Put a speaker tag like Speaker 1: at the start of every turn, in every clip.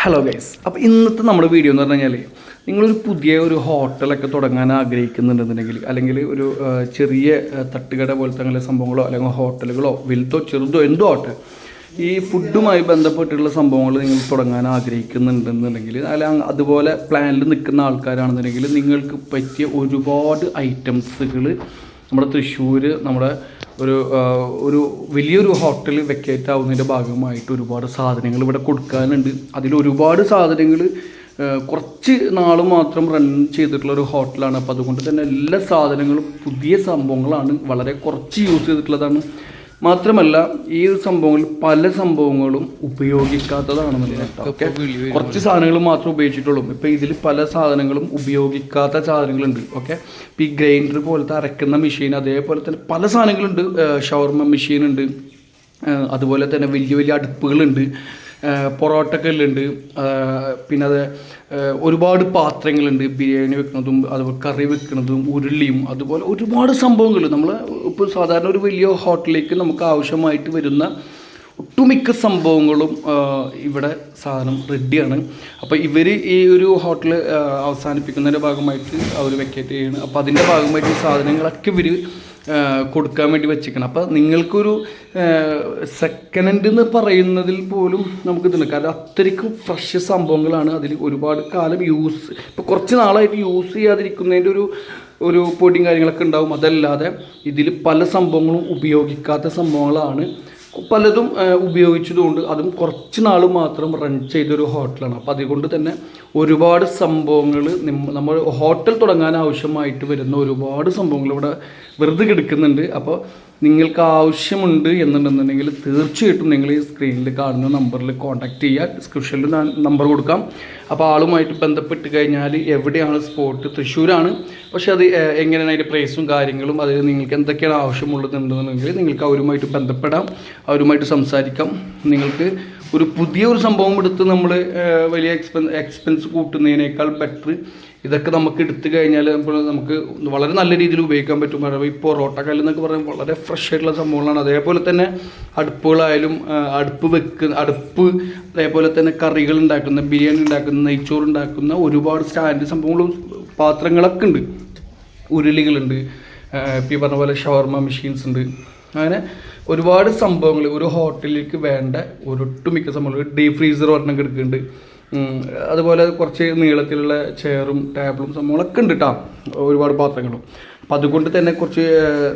Speaker 1: Hello guys, അപ്പോൾ ഇന്നത്തെ നമ്മുടെ വീഡിയോ എന്ന് പറഞ്ഞു കഴിഞ്ഞാൽ നിങ്ങളൊരു പുതിയ ഒരു ഹോട്ടലൊക്കെ തുടങ്ങാൻ ആഗ്രഹിക്കുന്നുണ്ടെന്നുണ്ടെങ്കിൽ അല്ലെങ്കിൽ ഒരു ചെറിയ തട്ടുകട പോലത്തെ അങ്ങനെ സംഭവങ്ങളോ അല്ലെങ്കിൽ ഹോട്ടലുകളോ വലുതോ ചെറുതോ എന്തോ ആട്ടെ ഈ ഫുഡുമായി ബന്ധപ്പെട്ടുള്ള സംഭവങ്ങൾ നിങ്ങൾ തുടങ്ങാൻ ആഗ്രഹിക്കുന്നുണ്ടെന്നുണ്ടെങ്കിൽ അല്ലെങ്കിൽ അതുപോലെ പ്ലാനിൽ നിൽക്കുന്ന ആൾക്കാരാണെന്നുണ്ടെങ്കിൽ നിങ്ങൾക്ക് പറ്റിയ ഒരുപാട് ഐറ്റംസുകൾ നമ്മുടെ തൃശ്ശൂർ നമ്മുടെ ഒരു വലിയൊരു ഹോട്ടൽ വെക്കേറ്റ് ആവുന്നതിൻ്റെ ഭാഗമായിട്ട് ഒരുപാട് സാധനങ്ങൾ ഇവിടെ കൊടുക്കാനുണ്ട്. അതിലൊരുപാട് സാധനങ്ങൾ കുറച്ച് നാൾ മാത്രം റൺ ചെയ്തിട്ടുള്ള ഒരു ഹോട്ടലാണ്. അപ്പോൾ അതുകൊണ്ട് തന്നെ എല്ലാ സാധനങ്ങളും പുതിയ സംഭവങ്ങളാണ്, വളരെ കുറച്ച് യൂസ് ചെയ്തിട്ടുള്ളതാണ്. മാത്രമല്ല ഈ ഒരു സംഭവങ്ങളിൽ പല സംഭവങ്ങളും ഉപയോഗിക്കാത്തതാണെന്ന് ഓക്കെ, കുറച്ച് സാധനങ്ങൾ മാത്രമേ ഉപയോഗിച്ചിട്ടുള്ളൂ. ഇപ്പോൾ ഇതിൽ പല സാധനങ്ങളും ഉപയോഗിക്കാത്ത സാധനങ്ങളുണ്ട്. ഓക്കെ, ഇപ്പോൾ ഈ ഗ്രൈൻഡർ പോലത്തെ അരക്കുന്ന മെഷീൻ, അതേപോലെ തന്നെ പല സാധനങ്ങളുണ്ട്. ഷവർമ മെഷീൻ ഉണ്ട്, അതുപോലെ തന്നെ വലിയ വലിയ അടുപ്പുകളുണ്ട്, പൊറോട്ടക്കല്ലുണ്ട്, പിന്നെ അത് ഒരുപാട് പാത്രങ്ങളുണ്ട്, ബിരിയാണി വെക്കുന്നതും അതുപോലെ കറി വെക്കുന്നതും ഉരുളിയും അതുപോലെ ഒരുപാട് സംഭവങ്ങൾ. നമ്മൾ ഇപ്പോൾ സാധാരണ ഒരു വലിയ ഹോട്ടലിലേക്ക് നമുക്ക് ആവശ്യമായിട്ട് വരുന്ന ഒട്ടുമിക്ക സംഭവങ്ങളും ഇവിടെ സാധനം റെഡിയാണ്. അപ്പോൾ ഇവർ ഈ ഒരു ഹോട്ടൽ അവസാനിപ്പിക്കുന്നതിൻ്റെ ഭാഗമായിട്ട് അവർ വെക്കേറ്റ് ചെയ്യണം. അപ്പോൾ അതിൻ്റെ ഭാഗമായിട്ട് ഈ സാധനങ്ങളൊക്കെ ഇവർ കൊടുക്കാൻ വേണ്ടി വെച്ചിരിക്കണം. അപ്പോൾ നിങ്ങൾക്കൊരു സെക്കൻഡ് ഹാൻഡ് എന്ന് പറയുന്നതിൽ പോലും നമുക്കിതുണ്ട്, കാരണം അത്രയ്ക്കും ഫ്രഷ് സംഭവങ്ങളാണ്. അതിൽ ഒരുപാട് കാലം ഇപ്പോൾ കുറച്ച് നാളായിട്ട് യൂസ് ചെയ്യാതിരിക്കുന്നതിൻ്റെ ഒരു പൊടിയും കാര്യങ്ങളൊക്കെ ഉണ്ടാവും. അതല്ലാതെ ഇതിൽ പല സംഭവങ്ങളും ഉപയോഗിക്കാത്ത സംഭവങ്ങളാണ്. പലതും ഉപയോഗിച്ചതുകൊണ്ട് അതും കുറച്ച് നാൾ മാത്രം റൺ ചെയ്തൊരു ഹോട്ടലാണ്. അപ്പോൾ അതുകൊണ്ട് തന്നെ ഒരുപാട് സംഭവങ്ങൾ നമ്മൾ ഹോട്ടൽ തുടങ്ങാൻ ആവശ്യമായിട്ട് വരുന്ന ഒരുപാട് സംഭവങ്ങൾ ഇവിടെ വെറുതെ കിടക്കുന്നുണ്ട്. അപ്പോൾ നിങ്ങൾക്ക് ആവശ്യമുണ്ട് എന്നുണ്ടെന്നുണ്ടെങ്കിൽ തീർച്ചയായിട്ടും നിങ്ങൾ ഈ സ്ക്രീനിൽ കാണുന്ന നമ്പറിൽ കോൺടാക്റ്റ് ചെയ്യുക. ഡിസ്ക്രിപ്ഷനിൽ ഞാൻ നമ്പർ കൊടുക്കാം. അപ്പോൾ ആളുമായിട്ട് ബന്ധപ്പെട്ട് കഴിഞ്ഞാൽ എവിടെയാണ് സ്പോട്ട്, തൃശ്ശൂരാണ്. പക്ഷേ അത് എങ്ങനെയാണ് അതിൻ്റെ പ്രൈസും കാര്യങ്ങളും, അതിൽ നിങ്ങൾക്ക് എന്തൊക്കെയാണ് ആവശ്യമുള്ളതെന്നുണ്ടെങ്കിൽ നിങ്ങൾക്ക് അവരുമായിട്ട് ബന്ധപ്പെടാം, അവരുമായിട്ട് സംസാരിക്കാം. നിങ്ങൾക്ക് ഒരു പുതിയ ഒരു സംഭവം എടുത്ത് നമ്മൾ വലിയ എക്സ്പെൻസ് കൂട്ടുന്നതിനേക്കാൾ ബെറ്റർ ഇതൊക്കെ നമുക്ക് എടുത്തു കഴിഞ്ഞാൽ നമുക്ക് വളരെ നല്ല രീതിയിൽ ഉപയോഗിക്കാൻ പറ്റും. ഈ പൊറോട്ട കല്ല് എന്നൊക്കെ പറയുമ്പോൾ വളരെ ഫ്രഷ് ആയിട്ടുള്ള സംഭവങ്ങളാണ്. അതേപോലെ തന്നെ അടുപ്പുകളായാലും അടുപ്പ് അതേപോലെ തന്നെ കറികൾ ഉണ്ടാക്കുന്ന, ബിരിയാണി ഉണ്ടാക്കുന്ന, നെയ്ച്ചോറ് ഉണ്ടാക്കുന്ന ഒരുപാട് സ്റ്റാൻഡ് സംഭവങ്ങളും പാത്രങ്ങളൊക്കെ ഉണ്ട്. ഉരുളികളുണ്ട്, ഇപ്പോൾ ഈ പറഞ്ഞ പോലെ ഷവർമ മെഷീൻസ് ഉണ്ട്. അങ്ങനെ ഒരുപാട് സംഭവങ്ങൾ ഒരു ഹോട്ടലിലേക്ക് വേണ്ട ഒട്ടുമിക്ക സംഭവങ്ങൾ. ഡീപ് ഫ്രീസർ ഒരെണ്ണം കിടക്കുന്നുണ്ട്. അതുപോലെ കുറച്ച് നീളത്തിലുള്ള ചെയറും ടേബിളും സംഭവങ്ങളൊക്കെ ഉണ്ട് കേട്ടോ, ഒരുപാട് പാത്രങ്ങളും. അപ്പം അതുകൊണ്ട് തന്നെ കുറച്ച്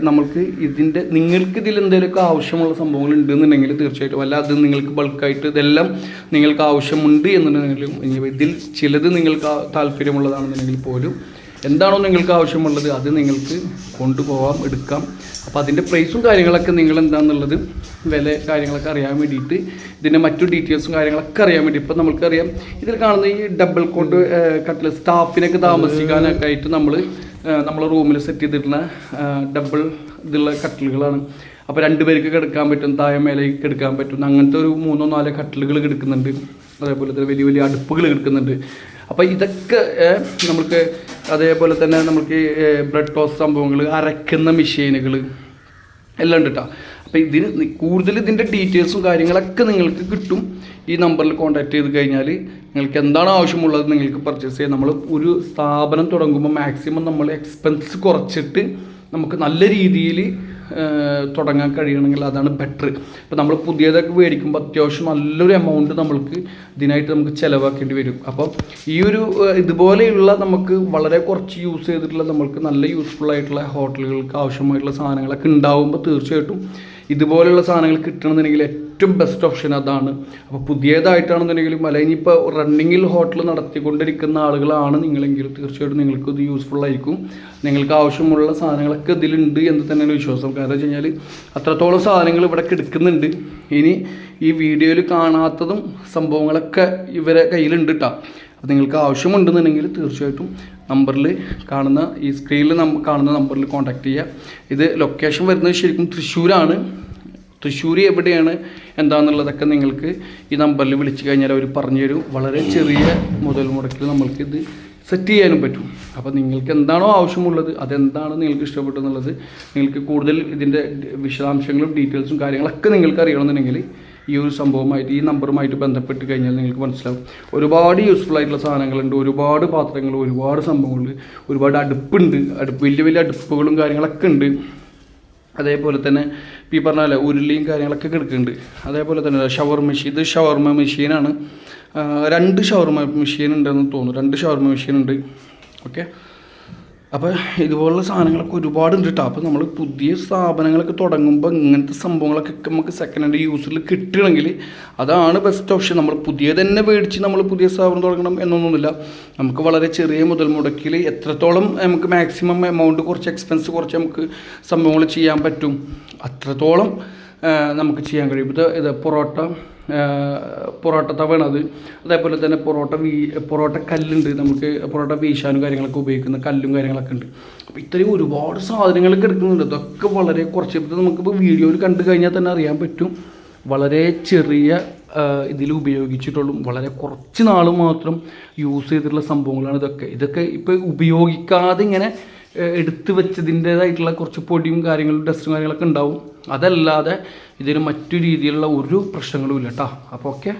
Speaker 1: നിങ്ങൾക്ക് ഇതിൽ എന്തെങ്കിലുമൊക്കെ ആവശ്യമുള്ള സംഭവങ്ങൾ ഉണ്ടെന്നുണ്ടെങ്കിൽ തീർച്ചയായിട്ടും, അല്ല അത് നിങ്ങൾക്ക് ബൾക്കായിട്ട് ഇതെല്ലാം നിങ്ങൾക്ക് ആവശ്യമുണ്ട് എന്നുണ്ടെങ്കിലും, ഇതിൽ ചിലത് നിങ്ങൾക്ക് താല്പര്യമുള്ളതാണെന്നുണ്ടെങ്കിൽ പോലും എന്താണോ നിങ്ങൾക്ക് ആവശ്യമുള്ളത് അത് നിങ്ങൾക്ക് കൊണ്ടുപോകാം, എടുക്കാം. അപ്പോൾ അതിൻ്റെ പ്രൈസും കാര്യങ്ങളൊക്കെ നിങ്ങൾ എന്താണെന്നുള്ളത് വില കാര്യങ്ങളൊക്കെ അറിയാൻ വേണ്ടിയിട്ട്, ഇതിൻ്റെ മറ്റു ഡീറ്റെയിൽസും കാര്യങ്ങളൊക്കെ അറിയാൻ വേണ്ടി ഇപ്പോൾ നമുക്കറിയാം ഇതിൽ കാണുന്ന ഈ ഡബിൾ കോട്ട് കട്ടിൽ സ്റ്റാഫിനൊക്കെ താമസിക്കാനൊക്കെ ആയിട്ട് നമ്മളെ റൂമിൽ സെറ്റ് ചെയ്തിട്ടുള്ള ഡബിൾ ഇതുള്ള കട്ടിലുകളാണ്. അപ്പോൾ 2 പേർക്ക് കിടക്കാൻ പറ്റും, താഴെ മേലേക്ക് കിടക്കാൻ പറ്റും. അങ്ങനത്തെ ഒരു 3-4 കട്ടിലുകൾ കിടക്കുന്നുണ്ട്. അതേപോലെ തന്നെ വലിയ വലിയ അടുപ്പുകൾ കിടക്കുന്നുണ്ട്. അപ്പോൾ ഇതൊക്കെ നമുക്ക് അതേപോലെ തന്നെ നമുക്ക് ബ്രെഡ് ടോസ്റ്റ് സംഭവങ്ങൾ, അരക്കുന്ന മെഷീനുകൾ എല്ലാം ഉണ്ട് കേട്ടോ. അപ്പോൾ കൂടുതൽ ഇതിൻ്റെ ഡീറ്റെയിൽസും കാര്യങ്ങളൊക്കെ നിങ്ങൾക്ക് കിട്ടും. ഈ നമ്പറിൽ കോൺടാക്ട് ചെയ്ത് കഴിഞ്ഞാൽ നിങ്ങൾക്ക് എന്താണോ ആവശ്യമുള്ളത് നിങ്ങൾക്ക് പർച്ചേസ് ചെയ്യാം. നമ്മൾ ഒരു സ്ഥാപനം തുടങ്ങുമ്പോൾ മാക്സിമം നമ്മൾ എക്സ്പെൻസ് കുറച്ചിട്ട് നമുക്ക് നല്ല രീതിയിൽ തുടങ്ങാൻ കഴിയണമെങ്കിൽ അതാണ് ബെറ്റർ. ഇപ്പോൾ നമ്മൾ പുതിയതൊക്കെ മേടിക്കുമ്പോൾ അത്യാവശ്യം നല്ലൊരു എമൗണ്ട് നമ്മൾക്ക് ഇതിനായിട്ട് നമുക്ക് ചിലവാക്കേണ്ടി വരും. അപ്പം ഇതുപോലെയുള്ള നമുക്ക് വളരെ കുറച്ച് യൂസ് ചെയ്തിട്ടുള്ള നമ്മൾക്ക് നല്ല യൂസ്ഫുൾ ആയിട്ടുള്ള ഹോട്ടലുകൾക്ക് ആവശ്യമായിട്ടുള്ള സാധനങ്ങളൊക്കെ ഉണ്ടാകുമ്പോൾ തീർച്ചയായിട്ടും ഇതുപോലെയുള്ള സാധനങ്ങൾ കിട്ടണമെന്നുണ്ടെങ്കിൽ ഏറ്റവും ബെസ്റ്റ് ഓപ്ഷൻ അതാണ്. അപ്പോൾ പുതിയതായിട്ടാണെന്നുണ്ടെങ്കിലും അല്ലെങ്കിൽ ഇനിയിപ്പോൾ റണ്ണിങ്ങിൽ ഹോട്ടൽ നടത്തിക്കൊണ്ടിരിക്കുന്ന ആളുകളാണ് നിങ്ങളെങ്കിൽ തീർച്ചയായിട്ടും നിങ്ങൾക്ക് ഇത് യൂസ്ഫുൾ ആയിരിക്കും. നിങ്ങൾക്ക് ആവശ്യമുള്ള സാധനങ്ങളൊക്കെ ഇതിലുണ്ട് എന്ന് തന്നെയാണ് വിശ്വാസം. കാരണം വെച്ച് കഴിഞ്ഞാൽ അത്രത്തോളം സാധനങ്ങൾ ഇവിടെ കിടക്കുന്നുണ്ട്. ഇനി ഈ വീഡിയോയിൽ കാണാത്തതും സംഭവങ്ങളൊക്കെ ഇവരെ കയ്യിലുണ്ട് കേട്ടോ. അപ്പോൾ നിങ്ങൾക്ക് ആവശ്യമുണ്ടെന്നുണ്ടെങ്കിൽ തീർച്ചയായിട്ടും നമ്പറിൽ കാണുന്ന ഈ സ്ക്രീനിൽ കാണുന്ന നമ്പറിൽ കോൺടാക്റ്റ് ചെയ്യുക. ഇത് ലൊക്കേഷൻ വരുന്നത് ശരിക്കും തൃശ്ശൂരാണ്. തൃശ്ശൂർ എവിടെയാണ് എന്താണെന്നുള്ളതൊക്കെ നിങ്ങൾക്ക് ഈ നമ്പറിൽ വിളിച്ചു കഴിഞ്ഞാൽ അവർ പറഞ്ഞു തരും. വളരെ ചെറിയ മുതൽ മുടക്കിൽ നമ്മൾക്കിത് സെറ്റ് ചെയ്യാനും പറ്റും. അപ്പോൾ നിങ്ങൾക്ക് എന്താണോ ആവശ്യമുള്ളത്, അതെന്താണ് നിങ്ങൾക്ക് ഇഷ്ടപ്പെട്ടെന്നുള്ളത്, നിങ്ങൾക്ക് കൂടുതൽ ഇതിൻ്റെ വിശദാംശങ്ങളും ഡീറ്റെയിൽസും കാര്യങ്ങളൊക്കെ നിങ്ങൾക്ക് അറിയണമെന്നുണ്ടെങ്കിൽ ഈ ഒരു സംഭവമായിട്ട് ഈ നമ്പറുമായിട്ട് ബന്ധപ്പെട്ട് കഴിഞ്ഞാൽ നിങ്ങൾക്ക് മനസ്സിലാവും. ഒരുപാട് യൂസ്ഫുൾ ആയിട്ടുള്ള സാധനങ്ങളുണ്ട്, ഒരുപാട് പാത്രങ്ങൾ, ഒരുപാട് സംഭവങ്ങളുണ്ട്, ഒരുപാട് അടുപ്പുണ്ട്, വലിയ വലിയ അടുപ്പുകളും കാര്യങ്ങളൊക്കെ ഉണ്ട്. അതേപോലെ തന്നെ ഈ പറഞ്ഞ പോലെ ഉരുളിയും കാര്യങ്ങളൊക്കെ കിടക്കുന്നുണ്ട്. അതേപോലെ തന്നെ ഷവർ മെഷീൻ, ഇത് ഷവർമ മെഷീനാണ്. 2 ഷവർമ മെഷീൻ ഉണ്ടെന്ന് തോന്നുന്നു, 2 ഷവർമ മെഷീൻ ഉണ്ട്. ഓക്കെ, അപ്പോൾ ഇതുപോലുള്ള സാധനങ്ങളൊക്കെ ഒരുപാടുണ്ട് കേട്ടോ. അപ്പോൾ നമ്മൾ പുതിയ സ്ഥാപനങ്ങളൊക്കെ തുടങ്ങുമ്പോൾ ഇങ്ങനത്തെ സംഭവങ്ങളൊക്കെ നമുക്ക് സെക്കൻഡ് ഹാൻഡ് യൂസിൽ കിട്ടണമെങ്കിൽ അതാണ് ബെസ്റ്റ് ഓപ്ഷൻ. നമ്മൾ പുതിയ തന്നെ മേടിച്ച് നമ്മൾ പുതിയ സ്ഥാപനം തുടങ്ങണം എന്നൊന്നുമില്ല. നമുക്ക് വളരെ ചെറിയ മുതൽ മുടക്കിൽ എത്രത്തോളം നമുക്ക് മാക്സിമം എമൗണ്ട് കുറച്ച് എക്സ്പെൻസ് കുറച്ച് നമുക്ക് സംഭവങ്ങൾ ചെയ്യാൻ പറ്റും അത്രത്തോളം നമുക്ക് ചെയ്യാൻ കഴിയും. ഇത് പൊറോട്ട തവണത്, അതേപോലെ തന്നെ പൊറോട്ട കല്ലുണ്ട്, നമുക്ക് പൊറോട്ട വീശാനും കാര്യങ്ങളൊക്കെ ഉപയോഗിക്കുന്ന കല്ലും കാര്യങ്ങളൊക്കെ ഉണ്ട്. അപ്പോൾ ഇത്രയും ഒരുപാട് സാധനങ്ങളൊക്കെ എടുക്കുന്നുണ്ട്. ഇതൊക്കെ വളരെ കുറച്ച് നമുക്കിപ്പോൾ വീഡിയോയിൽ കണ്ടു കഴിഞ്ഞാൽ തന്നെ അറിയാൻ പറ്റും. വളരെ ചെറിയ ഇതിൽ ഉപയോഗിച്ചിട്ടുള്ളൂ, വളരെ കുറച്ച് നാൾ മാത്രം യൂസ് ചെയ്തിട്ടുള്ള സംഭവങ്ങളാണ് ഇതൊക്കെ ഇപ്പോൾ ഉപയോഗിക്കാതെ ഇങ്ങനെ എടുത്ത് വെച്ചതിൻ്റേതായിട്ടുള്ള കുറച്ച് പൊടിയും കാര്യങ്ങളും ഡസ്റ്റും കാര്യങ്ങളൊക്കെ ഉണ്ടാവും. അതല്ലാതെ ഇതിന് മറ്റു രീതിയിലുള്ള ഒരു പ്രശ്നങ്ങളും ഇല്ല കേട്ടോ. അപ്പോൾ ഓക്കെ.